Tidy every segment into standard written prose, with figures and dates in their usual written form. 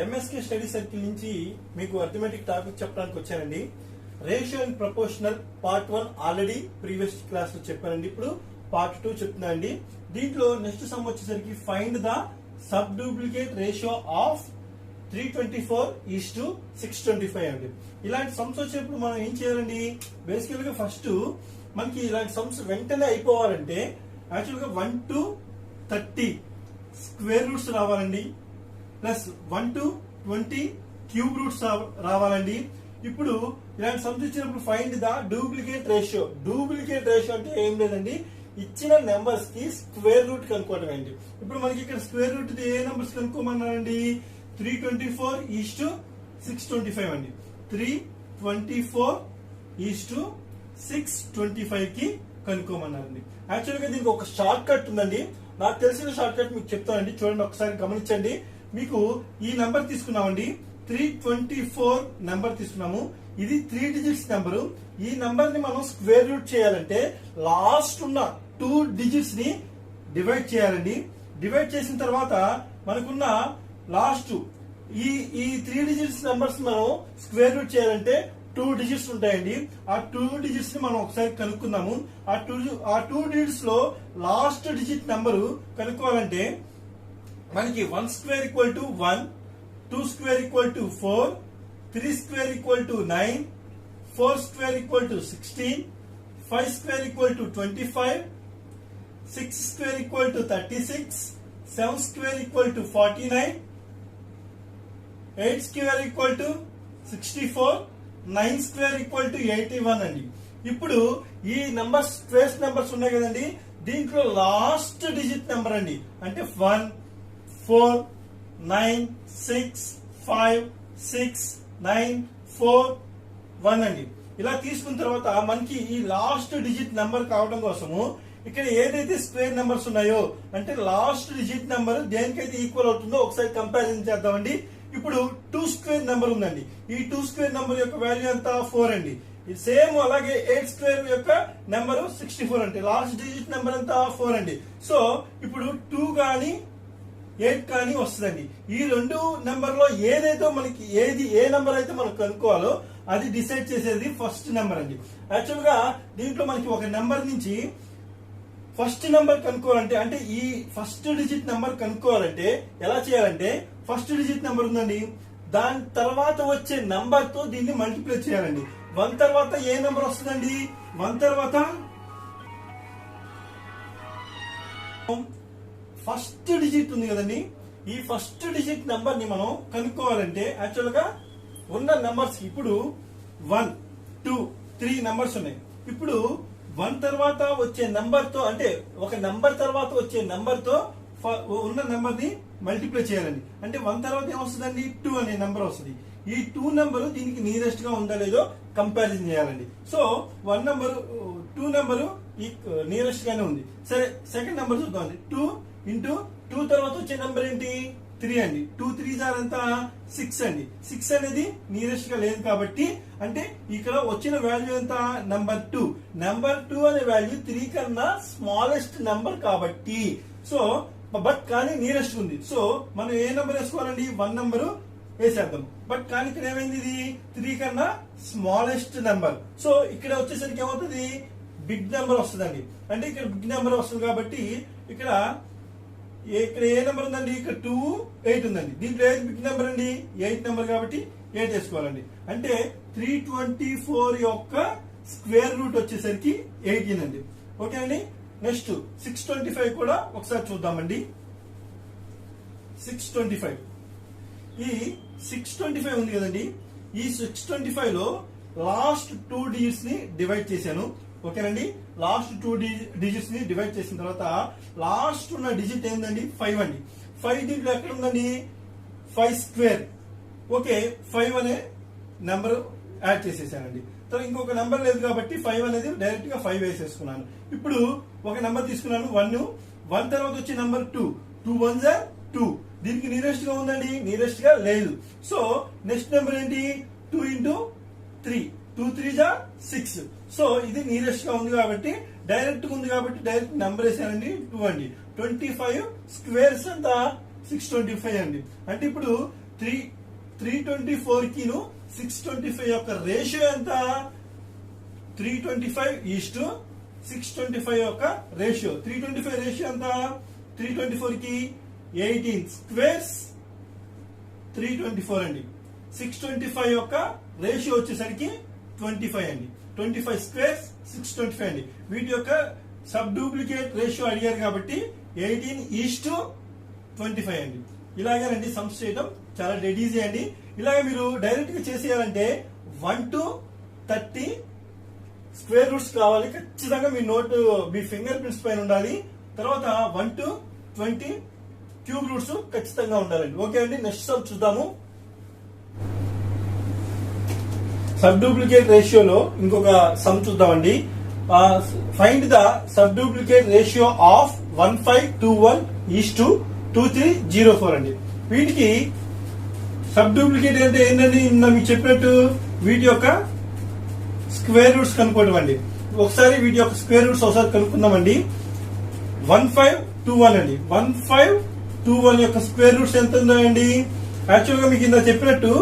MSK study circle నుంచి మీకు arithmetic topic చెప్పడానికి వచ్చానండి. Ratio and proportional part 1 already previous class లో చెప్పానండి. ఇప్పుడు పార్ట్ 2 చెప్తున్నా అండి. దీంట్లో నెక్స్ట్ సమ్ వచ్చేసరికి find the sub duplicate ratio of 324:625 అండి. ఇలాంటి సమ్స్ వచ్చేప్పుడు మనం ఏం చేయాలండి? బేసికల్ గా ఫస్ట్ మనకి ఇలాంటి సమ్స్ వెంటనే అయిపోవాలంటే యాక్చువల్ గా 1 to 30 స్క్వేర్ రూట్స్ రావాలండి, ప్లస్ 1 to 20 క్యూబ్ రూట్స్ రావాలండి. ఇప్పుడు ఇలాంటి సమ్స్ ఇచ్చినప్పుడు find the duplicate ratio. Duplicate ratio అంటే ఏం లేదండి, ఇచ్చిన నెంబర్స్ కి స్క్వేర్ రూట్ కనుక్కోవడం అండి. ఇప్పుడు మనకి ఇక్కడ స్క్వేర్ రూట్ ఏ నెంబర్స్ కనుక్కోమన్నారండి? 324:625 అండి. 324:625 కి కనుక్కోమన్నారండి. యాక్చువల్ గా దీనికి ఒక షార్ట్ కట్ ఉందండి. నాకు తెలిసిన షార్ట్ కట్ మీకు చెప్తానండి, చూడండి ఒకసారి గమనించండి. మీకు ఈ నెంబర్ తీసుకున్నామండి, 324 నెంబర్ తీసుకున్నాము. ఇది 3 డిజిట్స్ నెంబరు. ఈ నెంబర్ ని మనం స్క్వేర్ రూట్ చేయాలంటే లాస్ట్ ఉన్న 2 డిజిట్స్ ని డివైడ్ చేయాలండి. డివైడ్ చేసిన తర్వాత మనకున్న లాస్ట్ ఈ 3 డిజిట్స్ నెంబర్స్ మనం స్క్వేర్ రూట్ చేయాలంటే 2 డిజిట్స్ ఉంటాయండి. ఆ 2 డిజిట్స్ ని మనం ఒకసారి కనుక్కుందాము. ఆ 2 డిజిట్స్ లో లాస్ట్ డిజిట్ నెంబరు కనుక్కోవాలంటే మనకి 1 square equal to 1, 2 square equal to 4, 3 square equal to 9, 4 square equal to 16, 5 square equal to 25, 6 square equal to 36, 7 square equal to 49, 8 square equal to 64, 9 square equal to 81 అండి. ఇప్పుడు ఈ numbers squares numbers ఉన్నాయి కదండి, దీంట్లో last digit number అండి, అంటే 1, 4, 9, 6, 5, 6, 9, 4, 1 అండి. ఇలా తీసుకున్న తర్వాత మనకి ఈ లాస్ట్ డిజిట్ నెంబర్ కావడం కోసము ఇక్కడ ఏదైతే స్క్వేర్ నెంబర్స్ ఉన్నాయో అంటే లాస్ట్ డిజిట్ నెంబర్ దేనికైతే ఈక్వల్ అవుతుందో ఒకసారి కంపారిజన్ చేద్దామండి. ఇప్పుడు 2 స్క్వేర్ నెంబర్ ఉందండి. ఈ 2 స్క్వేర్ నెంబర్ యొక్క వాల్యూ ఎంత? 4 అండి. ఇది సేమ్ అలాగే 8 స్క్వేర్ యొక్క నెంబర్ 64 అంటే లాస్ట్ డిజిట్ నెంబర్ ఎంత? 4 అండి. సో ఇప్పుడు 2 కానీ 8 కానీ వస్తుందండి. ఈ 2 నెంబర్ లో ఏదైతే మనకి ఏ నెంబర్ అయితే మనం కనుక్కోవాలో అది డిసైడ్ చేసేది ఫస్ట్ నెంబర్ అండి. యాక్చువల్ గా దీంట్లో మనకి ఒక నెంబర్ నుంచి ఫస్ట్ నెంబర్ కనుక్కోవాలంటే అంటే ఈ ఫస్ట్ డిజిట్ నెంబర్ కనుక్కోవాలంటే ఎలా చేయాలంటే ఫస్ట్ డిజిట్ నెంబర్ ఉందండి, దాని తర్వాత వచ్చే నెంబర్ తో దీన్ని మల్టిప్లై చేయాలండి. 1 తర్వాత ఏ నెంబర్ వస్తుందండి? 1 తర్వాత ఫస్ట్ డిజిట్ ఉంది కదండి, ఈ ఫస్ట్ డిజిట్ నెంబర్ ని మనం కనుక్కోవాలంటే యాక్చువల్ గా ఉన్న నెంబర్స్ ఇప్పుడు 1, 2, 3 నెంబర్స్ ఉన్నాయి. ఇప్పుడు 1 తర్వాత వచ్చే నెంబర్ తో అంటే ఒక నెంబర్ తర్వాత వచ్చే నెంబర్ తో ఉన్న నెంబర్ ని మల్టిప్లై చేయాలండి. అంటే 1 తర్వాత ఏమొస్తుందండి? 2 అనే నెంబర్ వస్తుంది. ఈ 2 నెంబర్ దీనికి నియరెస్ట్ గా ఉందా లేదో కంపారిజన్ చేయాలండి. సో 2 నెంబరు ఈ నియరెస్ట్ గానే ఉంది. సరే, సెకండ్ నెంబర్ చూద్దాం. 2 ఇంటూ 2 తర్వాత వచ్చే నెంబర్ ఏంటి? 3 అండి. 2 3 ఎంత? 6 అండి. 6 అనేది నియరెస్ట్ గా లేదు కాబట్టి అంటే ఇక్కడ వచ్చిన వాల్యూ ఎంత? నెంబర్ 2. నెంబర్ 2 అనే వాల్యూ 3 కన్నా స్మాలెస్ట్ నెంబర్ కాబట్టి సో బట్ కానీ నియరెస్ట్ ఉంది. సో మనం ఏ నెంబర్ వేసుకోవాలండి? 1 నెంబరు వేసేద్దాం. బట్ కానీ ఇక్కడ ఏమైంది? ఇది 3 కన్నా స్మాలెస్ట్ నెంబర్. సో ఇక్కడ వచ్చేసరికి ఏమవుతుంది? బిగ్ నెంబర్ వస్తుందండి. అంటే ఇక్కడ బిగ్ నెంబర్ వస్తుంది కాబట్టి ఇక్కడ ఏ నెంబర్ ఉందండి? ఇక్కడ 2, 8 ఉందండి. దీంట్లో ఏది బిగ్ నెంబర్ అండి? 8 నెంబర్ కాబట్టి 8 వేసుకోవాలండి. అంటే 324 యొక్క స్క్వేర్ రూట్ వచ్చేసరికి 18 అండి. ఓకే అండి. నెక్స్ట్ 625 కూడా ఒకసారి చూద్దామండి. 625 ఈ 625 ఉంది కదండి, ఈ 625 లో లాస్ట్ 2 డిజిట్స్ ని డివైడ్ చేశాను. ఓకేనండి. లాస్ట్ 2 డిజిట్స్ ని డివైడ్ చేసిన తర్వాత లాస్ట్ ఉన్న డిజిట్ ఏంటండి? 5 అండి. 5 దీంట్లో ఎక్కడ ఉందండి? 5 స్క్వేర్. ఓకే, 5 అనే నెంబర్ యాడ్ చేసేసానండి. తర్వాత ఇంకొక నెంబర్ లేదు కాబట్టి 5 అనేది డైరెక్ట్ గా 5 వేసేసుకున్నాను. ఇప్పుడు ఒక నెంబర్ తీసుకున్నాను 1 తర్వాత వచ్చే నెంబర్ 2. 2 1s are 2. దీనికి నియరెస్ట్ గా ఉందండి? నియరెస్ట్ గా లేదు. సో నెక్స్ట్ నెంబర్ ఏంటి? 2 ఇంటూ 3. 2 3s are 6. సో ఇది నియరెస్ట్ గా ఉంది కాబట్టి డైరెక్ట్ ఉంది కాబట్టి డైరెక్ట్ నెంబర్ వేసానండి 2 అండి. 25 స్క్వేర్స్ అంతా 625 అండి. అంటే ఇప్పుడు 324 కి 625 యొక్క రేషియో ఎంత? 325:625 యొక్క రేషియో. 325 రేషియో ఎంత? 324 కి 18 స్క్వేర్స్ 324 అండి. 625 యొక్క రేషియో వచ్చేసరికి 25 అండి. 25 స్క్వేర్స్ 625 అండి. వీటి యొక్క సబ్ డూప్లికేట్ రేషియో అడిగారు కాబట్టి 18:25 అండి. ఇలాగేనండి సమ్స్ చేయడం చాలా డెడ్ ఈజీ అండి. ఇలాగ మీరు డైరెక్ట్ గా చేసేయాలంటే 1 to 30 స్క్వేర్ రూట్స్ కావాలి. ఖచ్చితంగా మీ ఫింగర్ ప్రింట్స్ పైన ఉండాలి. తర్వాత 1 to 20 క్యూబ్ రూట్స్ ఖచ్చితంగా ఉండాలండి. ఓకే అండి, నెక్స్ట్ సమ్ చూద్దాము. సబ్ డూప్లికేట్ రేషియోలో ఇంకొక సమ్ చూద్దామండి. Find the sub duplicate ratio of 1521:2304 అండి. వీటికి సబ్ డూప్లికేట్ అంటే ఏంటండి? మీకు చెప్పినట్టు వీటి యొక్క స్క్వేర్ రూట్స్ కనుక్కోవడం అండి. ఒకసారి వీటి యొక్క స్క్వేర్ రూట్స్ ఒకసారి కనుక్కుందామండి. 1521 అండి. 1521 యొక్క స్క్వేర్ రూట్స్ ఎంత ఉందండి? యాక్చువల్ గా మీకు ఇంత చెప్పినట్టు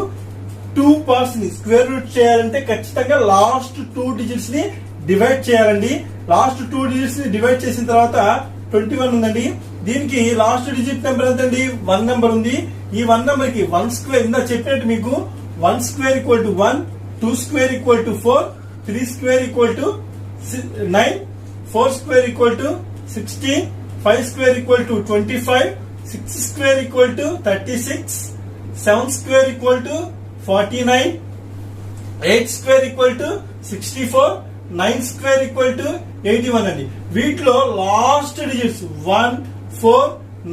2 పార్ట్స్ ని స్క్వేర్ రూట్ చేయాలంటే ఖచ్చితంగా లాస్ట్ 2 డిజిట్స్ ని డివైడ్ చేయాలండి. లాస్ట్ 2 డిజిట్స్ ని డివైడ్ చేసిన తర్వాత 21 ఉందండి. దీనికి లాస్ట్ డిజిట్ నెంబర్ ఎంతండి? 1 నెంబర్ ఉంది. ఈ 1 నెంబర్ కి 1 స్క్వేర్ ఇందా చెప్పినట్టు మీకు 1 square equal to 1, 2 square equal to 4, 3 square equal to 9, 4 square equal to 16, 5 square equal to 25, 6 square equal to 36, 7 square equal to 49, 8 square equal to 64, 9 square equal to 81 అండి. వీటిలో last digits 1, 4,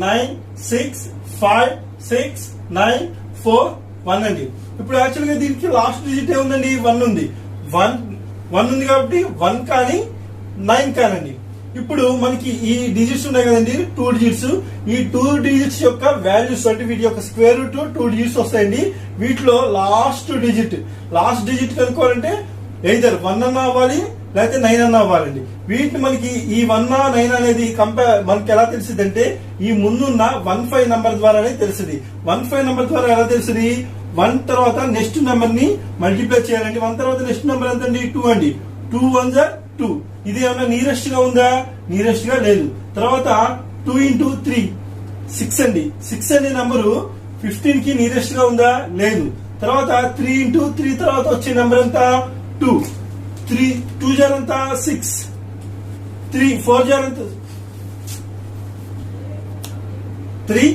9, 6, 5, 6, 9, 4, 1 అండి. ఇప్పుడు actual గా దీనికి last digit ఏముందండి? 1 ఉంది. 1 ఉంది కాబట్టి 1 కానీ 9 కానండి. ఇప్పుడు మనకి ఈ డిజిట్స్ ఉన్నాయి కదండి, 2 డిజిట్స్. ఈ 2 డిజిట్స్ యొక్క వాల్యూస్ అంటే వీటి యొక్క స్క్వేర్ రూట్ 2 డిజిట్స్ వస్తాయండి. వీటిలో లాస్ట్ డిజిట్ కనుక్కోవాలంటే ఎయిదర్ 1 అన్న అవ్వాలి లేకపోతే 9 అన్న అవ్వాలండి. వీటిని మనకి ఈ 1, 9 అనేది మనకి ఎలా తెలిసింది అంటే ఈ ముందున్న 15 నంబర్ ద్వారానే తెలిసింది. 15 నంబర్ ద్వారా ఎలా తెలిసింది? 1 తర్వాత నెక్స్ట్ నెంబర్ ని మల్టిప్లై చేయాలండి. 1 తర్వాత నెక్స్ట్ నెంబర్ ఎంత అండి? 2 అండి. 2 1 2. ఇది ఏమన్నా నియరెస్ట్ గా ఉందా? నియరెస్ట్ గా లేదు. తర్వాత 2 into 3 6 అండి. 6 అనే నంబరు 15 కి నియరెస్ట్ గా ఉందా? లేదు. తర్వాత 3 into 3 తర్వాత వచ్చే నెంబర్ ఎంత? 2. 3 2 జార్ ఎంత? 6. 3 4 జార్ ఎంత? 3.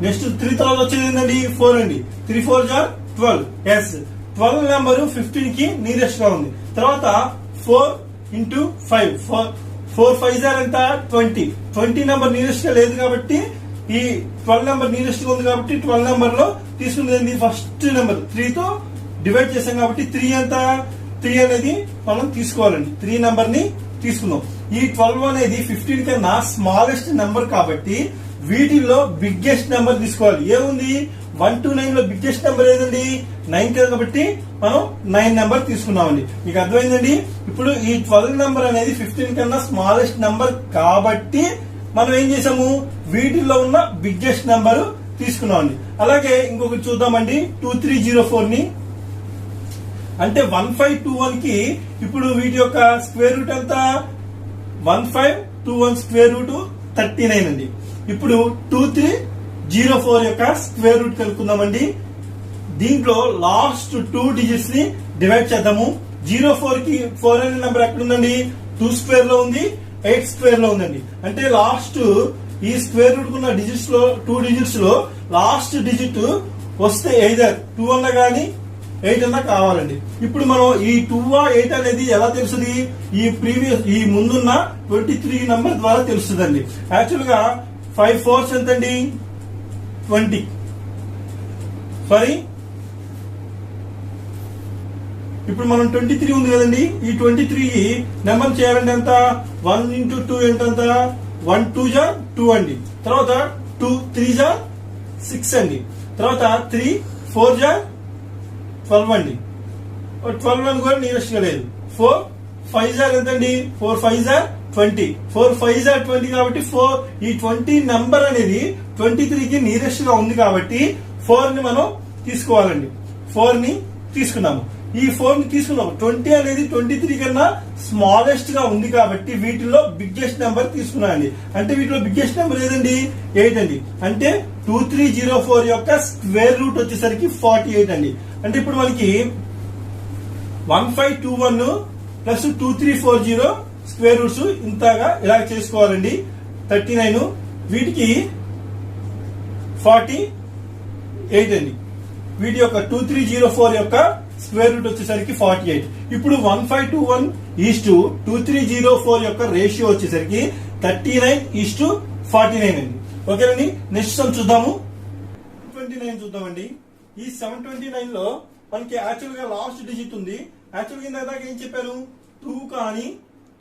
నెక్స్ట్ 3 తర్వాత వచ్చేది ఏంటండి? 4 అండి. 3 4 జార్ 12. ఎస్, 12 నెంబరు 15 కి నియరెస్ట్ గా ఉంది. తర్వాత 4 into 5 4 5 జార్ ఎంత? 20. 20 నెంబర్ నియరెస్ట్ గా లేదు కాబట్టి ఈ 12 నెంబర్ నియరెస్ట్ గా ఉంది కాబట్టి 12 నెంబర్ లో తీసుకునేది ఫస్ట్ నెంబర్ 3 తో డివైడ్ చేసాం కాబట్టి 3 ఎంత? 3 అనేది మనం తీసుకోవాలండి. 3 నెంబర్ ని తీసుకుందాం. ఈ 12 అనేది 15 కన్నా స్మాలెస్ట్ నెంబర్ కాబట్టి వీటిల్లో బిగ్గెస్ట్ నెంబర్ తీసుకోవాలి. ఏముంది? 1 to 9 లో బిగ్గెస్ట్ నెంబర్ ఏదండి? 9 కదా, కాబట్టి మనం 9 నెంబర్ తీసుకున్నామండి. మీకు అర్థమైందండి? ఇప్పుడు ఈ 12 నెంబర్ అనేది 15 కన్నా స్మాలెస్ట్ నెంబర్ కాబట్టి మనం ఏం చేసాము? వీటిల్లో ఉన్న బిగ్గెస్ట్ నెంబర్ తీసుకున్నామండి. అలాగే ఇంకొకటి చూద్దామండి. 2304 ని అంటే 1521 కి ఇప్పుడు వీటి యొక్క స్క్వేర్ రూట్ ఎంత? 1521 స్క్వేర్ రూట్ 39 అండి. ఇప్పుడు 2304 యొక్క స్క్వేర్ రూట్ కనుక్కుందామండి. దీంట్లో లాస్ట్ 2 డిజిట్స్ ని డివైడ్ చేద్దాము. 04 కి 4 అనే నెంబర్ ఎక్కడ ఉందండి? 2 స్క్వేర్ లో ఉంది, 8 స్క్వేర్ లో ఉందండి. అంటే లాస్ట్ ఈ స్క్వేర్ రూట్ ఉన్న డిజిట్స్ లో 2 డిజిట్స్ లో లాస్ట్ డిజిట్ వస్తే ఎయిదర్ 2 అన్న గానీ 8 అన్నా కావాలండి. ఇప్పుడు మనం ఈ 2 8 అనేది ఎలా తెలుస్తుంది? ఈ ముందున్న 23 నంబర్ ద్వారా తెలుస్తుందండి. యాక్చువల్ గా 5 4s ఎంతండి? 20. సారీ, ఇప్పుడు మనం 23 ఉంది కదండి. ఈ 23 నెంబర్ చేయాలంటే ఎంత? 1 into 2 ఎంత? 1 2 జా 2 అండి. తర్వాత 2 3 జా 6 అండి. తర్వాత 3 4 జా 12 అండి. 12 అని కూడా నియరెస్ట్ గా లేదు. 4 5 జార్ ఎంతండి? 4 5 జార్ 20. 4 5 జార్ 20 కాబట్టి ఈ 20 నంబర్ అనేది 23 కి నియరెస్ట్ గా ఉంది కాబట్టి 4 ని మనం తీసుకోవాలండి. 4 ని తీసుకున్నాము. ఈ 4 ని తీసుకున్నాము. 20 అనేది 23 కన్నా స్మాలెస్ట్ గా ఉంది కాబట్టి వీటిలో బిగ్గెస్ట్ నెంబర్ తీసుకున్నామండి. అంటే వీటిలో బిగ్గెస్ట్ నెంబర్ ఏదండి? 8 అండి. అంటే 2304 యొక్క స్క్వేర్ రూట్ వచ్చేసరికి 48 అండి. అంటే ఇప్పుడు మనకి 1521 ప్లస్ 2340 స్క్వేర్ రూట్స్ ఇంతగా ఇలా చేసుకోవాలండి. 39 వీటికి 48 అండి. వీటి యొక్క 2304 యొక్క స్క్వేర్ రూట్ వచ్చేసరికి 48. ఇప్పుడు 1521:2304 యొక్క రేషియో వచ్చేసరికి 39:49 అండి. ఓకేనండి. నెక్స్ట్ సమ్ చూద్దాము. 29 చూద్దామండి. ఈ 729 లో మనకి యాక్చువల్ గా లాస్ట్ డిజిట్ ఉంది. యాక్చువల్ గా ఇందాక ఏం చెప్పారు? 2 కానీ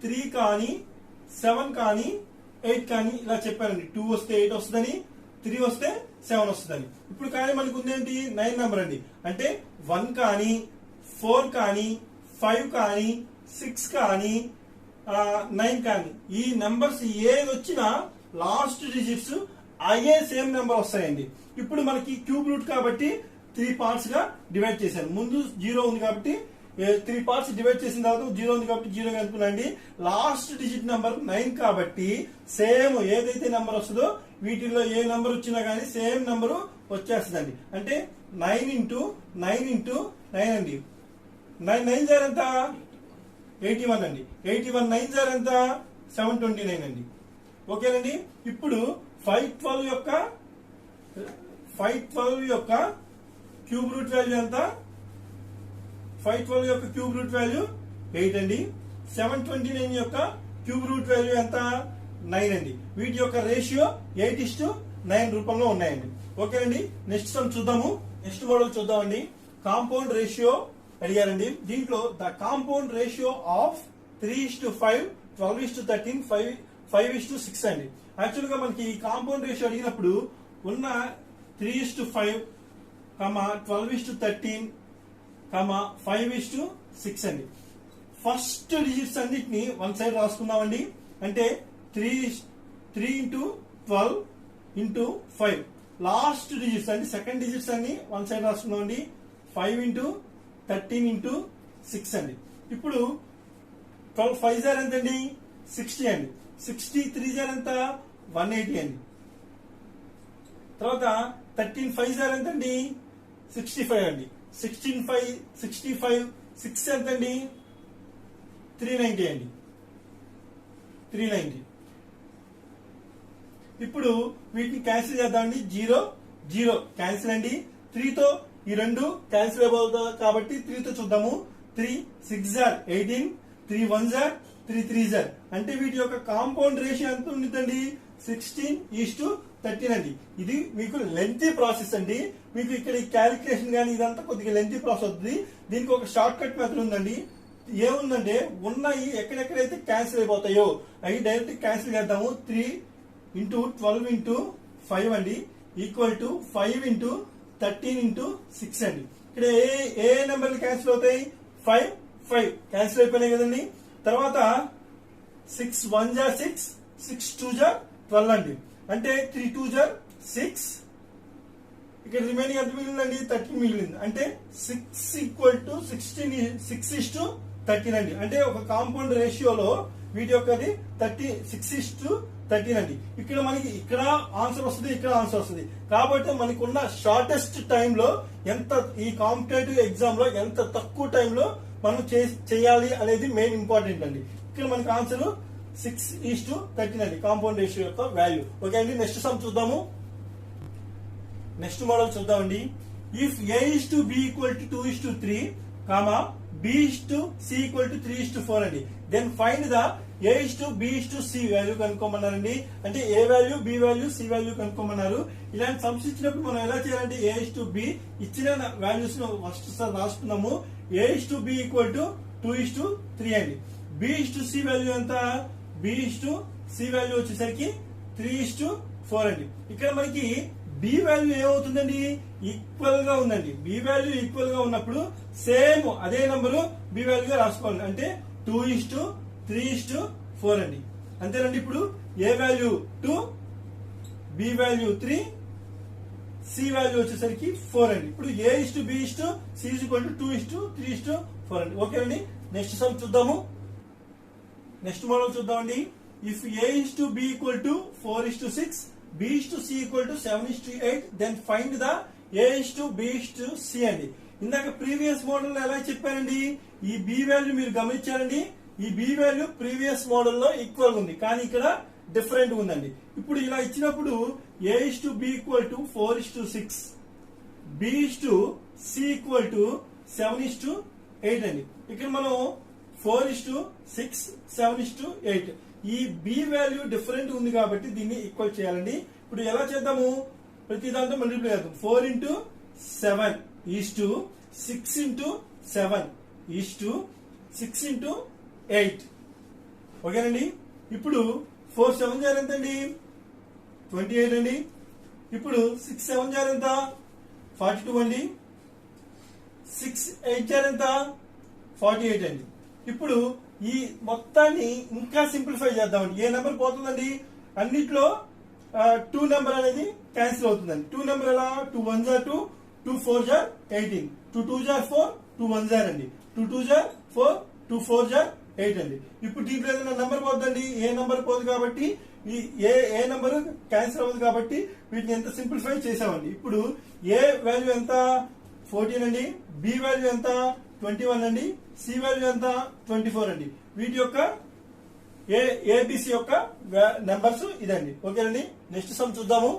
3 కానీ 7 కానీ 8 కానీ ఇలా చెప్పారండి. 2 వస్తే 8 వస్తుందని, 3 వస్తే 7 వస్తుందని. ఇప్పుడు కానీ మనకు ఉందేంటి? 9 నెంబర్ అండి. అంటే 1 కానీ 4 కానీ 5 కానీ 6 కానీ 9 కానీ ఈ నెంబర్స్ ఏది వచ్చినా లాస్ట్ డిజిట్స్ అయ్యే సేమ్ నెంబర్ వస్తాయండి. ఇప్పుడు మనకి క్యూబ్ రూట్ కాబట్టి 3 పార్ట్స్ గా డివైడ్ చేశాను. ముందు 0 ఉంది కాబట్టి 3 పార్ట్స్ డివైడ్ చేసిన తర్వాత 0 ఉంది కాబట్టి 0 అనుకున్నాండి. లాస్ట్ డిజిట్ నెంబర్ 9 కాబట్టి సేమ్ ఏదైతే నెంబర్ వస్తుందో వీటిల్లో ఏ నెంబర్ వచ్చినా కానీ సేమ్ నెంబర్ వచ్చేస్తుందండి. అంటే 9 ఇంటూ 9 ఇంటూ 9 అండి. 9 9 జార్ ఎంత? 81 అండి. 81 9 జార్ ఎంత? 729 అండి. ఓకేనండి. ఇప్పుడు 512 యొక్క క్యూబ్ రూట్ వాల్యూ ఎంత? 512 యొక్క క్యూబ్ రూట్ వాల్యూ 8 అండి. 729 యొక్క క్యూబ్ రూట్ వాల్యూ ఎంత? 9 అండి. వీటి యొక్క రేషియో 8:9 రూపంలో ఉన్నాయండి. ఓకేనండి. నెక్స్ట్ సమ్ చూద్దాము. నెక్స్ట్ మోడల్ చూద్దామండి. కాంపౌండ్ రేషియో అడిగారండి. దీంట్లో ద కాంపౌండ్ రేషియో ఆఫ్ 3:5, 12:13, 5:6 అండి. యాక్చువల్ గా మనకి ఈ కాంపౌండ్ రేషియో అడిగినప్పుడు ఉన్న 3:5, 12:13, 5:6 అండి. ఫస్ట్ డిజిట్స్ అన్నిటిని వన్ సైడ్ రాసుకుందామండి. అంటే 3 ఇంటూ 12 ఇంటూ 5. లాస్ట్ డిజిట్స్ అండి, సెకండ్ డిజిట్స్ అన్ని వన్ సైడ్ రాసుకుందామండి. 5 ఇంటూ 13 ఇంటూ 6 అండి. ఇప్పుడు 12 5 జార్ ఎంత అండి? 60 అండి. 63 జార్ ఎంత? 180 అండి. తర్వాత 13 5 జార్ ఎంత అండి? 65 అండి. 65 6 ఎంత అండి? 390 అండి. 390. ఇప్పుడు వీటిని క్యాన్సిల్ చేద్దామండి. 0 0 క్యాన్సిల్ అండి. 3 తో ఈ రెండు క్యాన్సిల్ అయిపోతుంది కాబట్టి 3 తో చూద్దాము. 3 6 జార్ 18, 3 1 జార్ 3 3 జార్. అంటే వీటి యొక్క కాంపౌండ్ రేషియో ఎంత ఉంటుందండి? 16:13 అండి. ఇది మీకు లెంతీ ప్రాసెస్ అండి. మీకు ఇక్కడ ఈ క్యాలిక్యులేషన్ కానీ ఇదంతా కొద్దిగా లెంతీ ప్రాసెస్ అవుతుంది. దీనికి ఒక షార్ట్ కట్ మెథడ్ ఉందండి. ఏముందంటే ఉన్నాయి ఎక్కడెక్కడైతే క్యాన్సిల్ అయిపోతాయో అవి డైరెక్ట్ క్యాన్సిల్ చేద్దాము. 3 ఇంటూ 12 ఇంటూ 5 అండి ఈక్వల్ టు 5 ఇంటూ 13 ఇంటూ 6 అండి. ఇక్కడ ఏ నెంబర్లు క్యాన్సిల్ అవుతాయి? 5 5 క్యాన్సిల్ అయిపోయినాయి కదండి. తర్వాత 6 1 జార్ 6, 6 2 జార్ 12 అండి. అంటే 3 2 జార్ 6. ఇక్కడ రిమైనింగ్ ఎంత మిగిలిందండి? 13 మిగిలింది. అంటే 6 ఈక్వల్ టు 6:13 అండి. అంటే ఒక కాంపౌండ్ రేషియోలో వీటి యొక్కది 6:13 అండి. ఇక్కడ మనకి ఇక్కడ ఆన్సర్ వస్తుంది, ఇక్కడ ఆన్సర్ వస్తుంది. కాబట్టి మనకున్న షార్టెస్ట్ టైంలో ఎంత ఈ కాంపిటేటివ్ ఎగ్జామ్ లో ఎంత తక్కువ టైంలో మనం చేయాలి అనేది మెయిన్ ఇంపార్టెంట్ అండి. ఇక్కడ మనకి ఆన్సర్ 6:13 అండి కాంపౌండ్ రేషియో యొక్క వాల్యూ. ఓకే అండి. నెక్స్ట్ సమ్ చూద్దాము. నెక్స్ట్ మోడల్ చూద్దామండి. If A:B equal to 2:3, B:C equal to 3:4 అండి. Then find the A:B:C value కనుక్కోమన్నారండి. అంటే A value, B value, C value కనుక్కోమన్నారు. ఇలాంటి సమ్స్ ఇచ్చినప్పుడు మనం ఎలా చేయాలంటే A:B ఇచ్చిన వాల్యూస్ ఫస్ట్ సార్ రాసుకున్నాము. A:B ఈక్వల్ టు 2:3 అండి. B:C వాల్యూ ఎంత? B:C వాల్యూ వచ్చేసరికి 3:4 అండి. ఇక్కడ మనకి బి వాల్యూ ఏమవుతుందండి? ఈక్వల్ గా ఉందండి. బి వాల్యూ ఈక్వల్ గా ఉన్నప్పుడు సేమ్ అదే నంబరు బి వాల్యూగా రాసుకోవాలి. అంటే 2:3:4 అండి. అంతేనండి. ఇప్పుడు A value 2, B value 3, C value వచ్చేసరికి 4 అండి. ఇప్పుడు A:B C = 2:3:4 అండి. ఓకే అండి. నెక్స్ట్ సమ్ చూద్దాము. నెక్స్ట్ మోడల్ చూద్దామండి. If A:B = 4:6, B:C = 7:8, then find the A:B:C అండి. ఇందాక ప్రీవియస్ మోడల్ ఎలా చెప్పానండి, ఈ బి వాల్యూ మీరు గమనించారండి. ఈ బి వాల్యూ ప్రీవియస్ మోడల్లో ఈక్వల్ ఉంది, కానీ ఇక్కడ డిఫరెంట్ ఉందండి. ఇప్పుడు ఇలా ఇచ్చినప్పుడు A:B = 4:6, B:C = 7:8 అండి. ఇక్కడ మనం 4:6, 7:8 ఈ బి వాల్యూ డిఫరెంట్ ఉంది కాబట్టి దీన్ని ఈక్వల్ చేయాలండి. ఇప్పుడు ఎలా చేద్దాము, ప్రతి దాంతో మల్టిప్లై చేద్దాం. 4 × 7 = 6 × 7 = 6 × 8. ఓకేనండి. ఇప్పుడు 4 7 ఎంతండి, 28 అండి. ఇప్పుడు 6 7 ఎంత, 42 అండి. 6 8 ఎంత, 48 అండి. ఇప్పుడు ఈ మొత్తాన్ని ఇంకా సింప్లిఫై చేద్దామండి. ఏ నెంబర్ పోతుందండి, అన్నిట్లో 2 నెంబర్ అనేది క్యాన్సిల్ అవుతుందండి. 2 నెంబర్ ఎలా, 2 1s are 2, 2 4s are 18, 2 2s are 4, 2 1s are అండి, 2 2s are 4, 2 4s are 8 అండి. ఇప్పుడు దీంట్లో ఏదైనా నెంబర్ పోతుందండి, ఏ నెంబర్ పోదు కాబట్టి ఈ ఏ నెంబర్ క్యాన్సిల్ అవ్వదు కాబట్టి వీటిని ఎంత సింప్లిఫై చేసామండి. ఇప్పుడు ఏ వాల్యూ ఎంత, 14 అండి. బి వాల్యూ ఎంత, 21 అండి. సి వాల్యూ ఎంత, 24 అండి. వీటి యొక్క ఏబిసి యొక్క నెంబర్స్ ఇదండి. ఓకేనండి. నెక్స్ట్ సమ్ చూద్దాము.